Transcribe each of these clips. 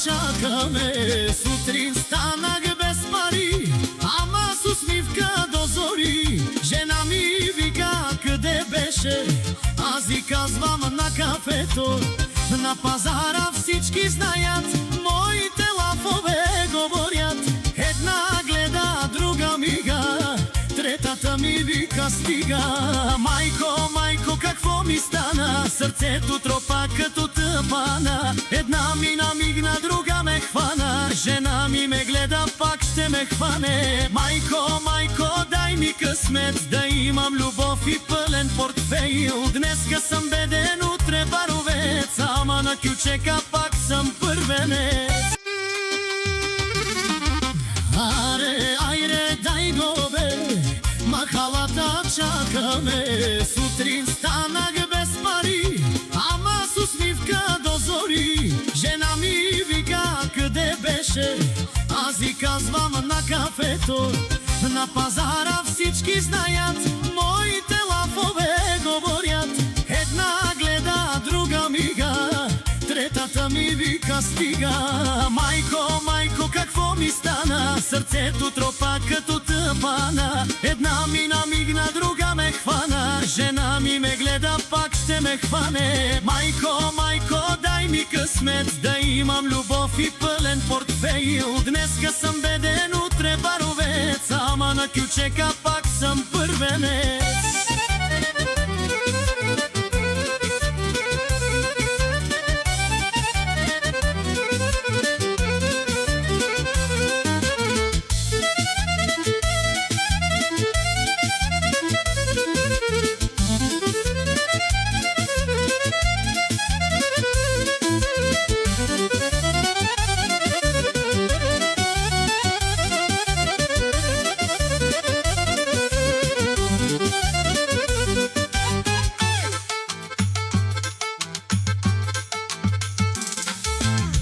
чакаме. Сутрин станах без пари, ама с усмивка до зори. Жена ми вика, къде беше? Аз и казвам, на кафето. На пазара всички знаят, моите лафове говорят. Една гледа, друга мига, третата ми вика стига. Майко, майко, какво ми стана? Сърцето тропа като тъпана. Една ми намигна, друга ме хвана. Жена ми ме гледа, пак ще ме хване. Майко, майко, дай ми късмет, да имам любов и пълен портфейл. Днеска съм беден, утре баровец, ама на кючека пак съм първенец. Аре, айре, дай го бе, махалата чакаме. Сутрин станах без пари, ама с усмивка до зори. Жена ми вика, къде беше? Аз и казвам, на кафето. На пазара всички знаят, моите лафове говорят. Една гледа, друга мига, третата ми вика стига. Майко, майко, какво ми стана? Сърцето тропа като тъпана. Една ми намигна, друга ме хвана. Жена ми ме гледа, пак ще ме хване. Майко, майко, дай ми късмет, да имам любов и пълен портфейл. Днеска съм беден, утре баровец, ама на кючека пак съм първенец.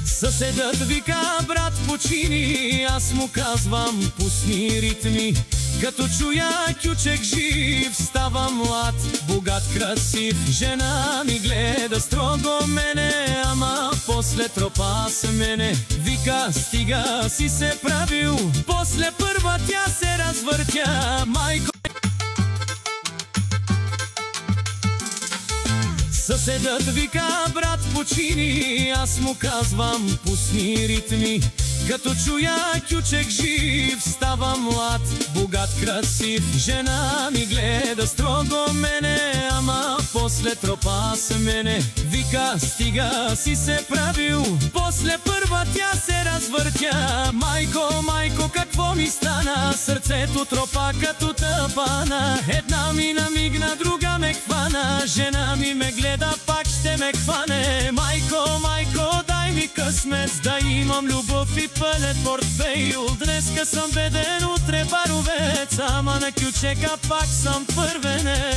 Съседът вика, брат, почини, аз му казвам, пусни ритми. Като чуя кючек жив, става млад, богат, красив. Жена ми гледа строго мене, ама после тропа се мене. Вика, стига, си се правил, после първа тя се развъртя. Майко, съседът вика, брат, почини, аз му казвам, пусни ритми. Като чуя кючек жив, става млад, богат, красив. Жена ми гледа строго мене, ама после тропа се мене. Вика, стига, си се правил, после първа тя се развъртя. Майко, майко, какво ми стана? Сърцето тропа като тъпана. Една ми намигна, друга ме хвана. Жена ми ме гледа, пак ще ме хване. Майко, майко, дай ми късмет, да имам любов и пълен портфейл. Днеска съм беден, утре баровец, ама на кючека пак съм първенец.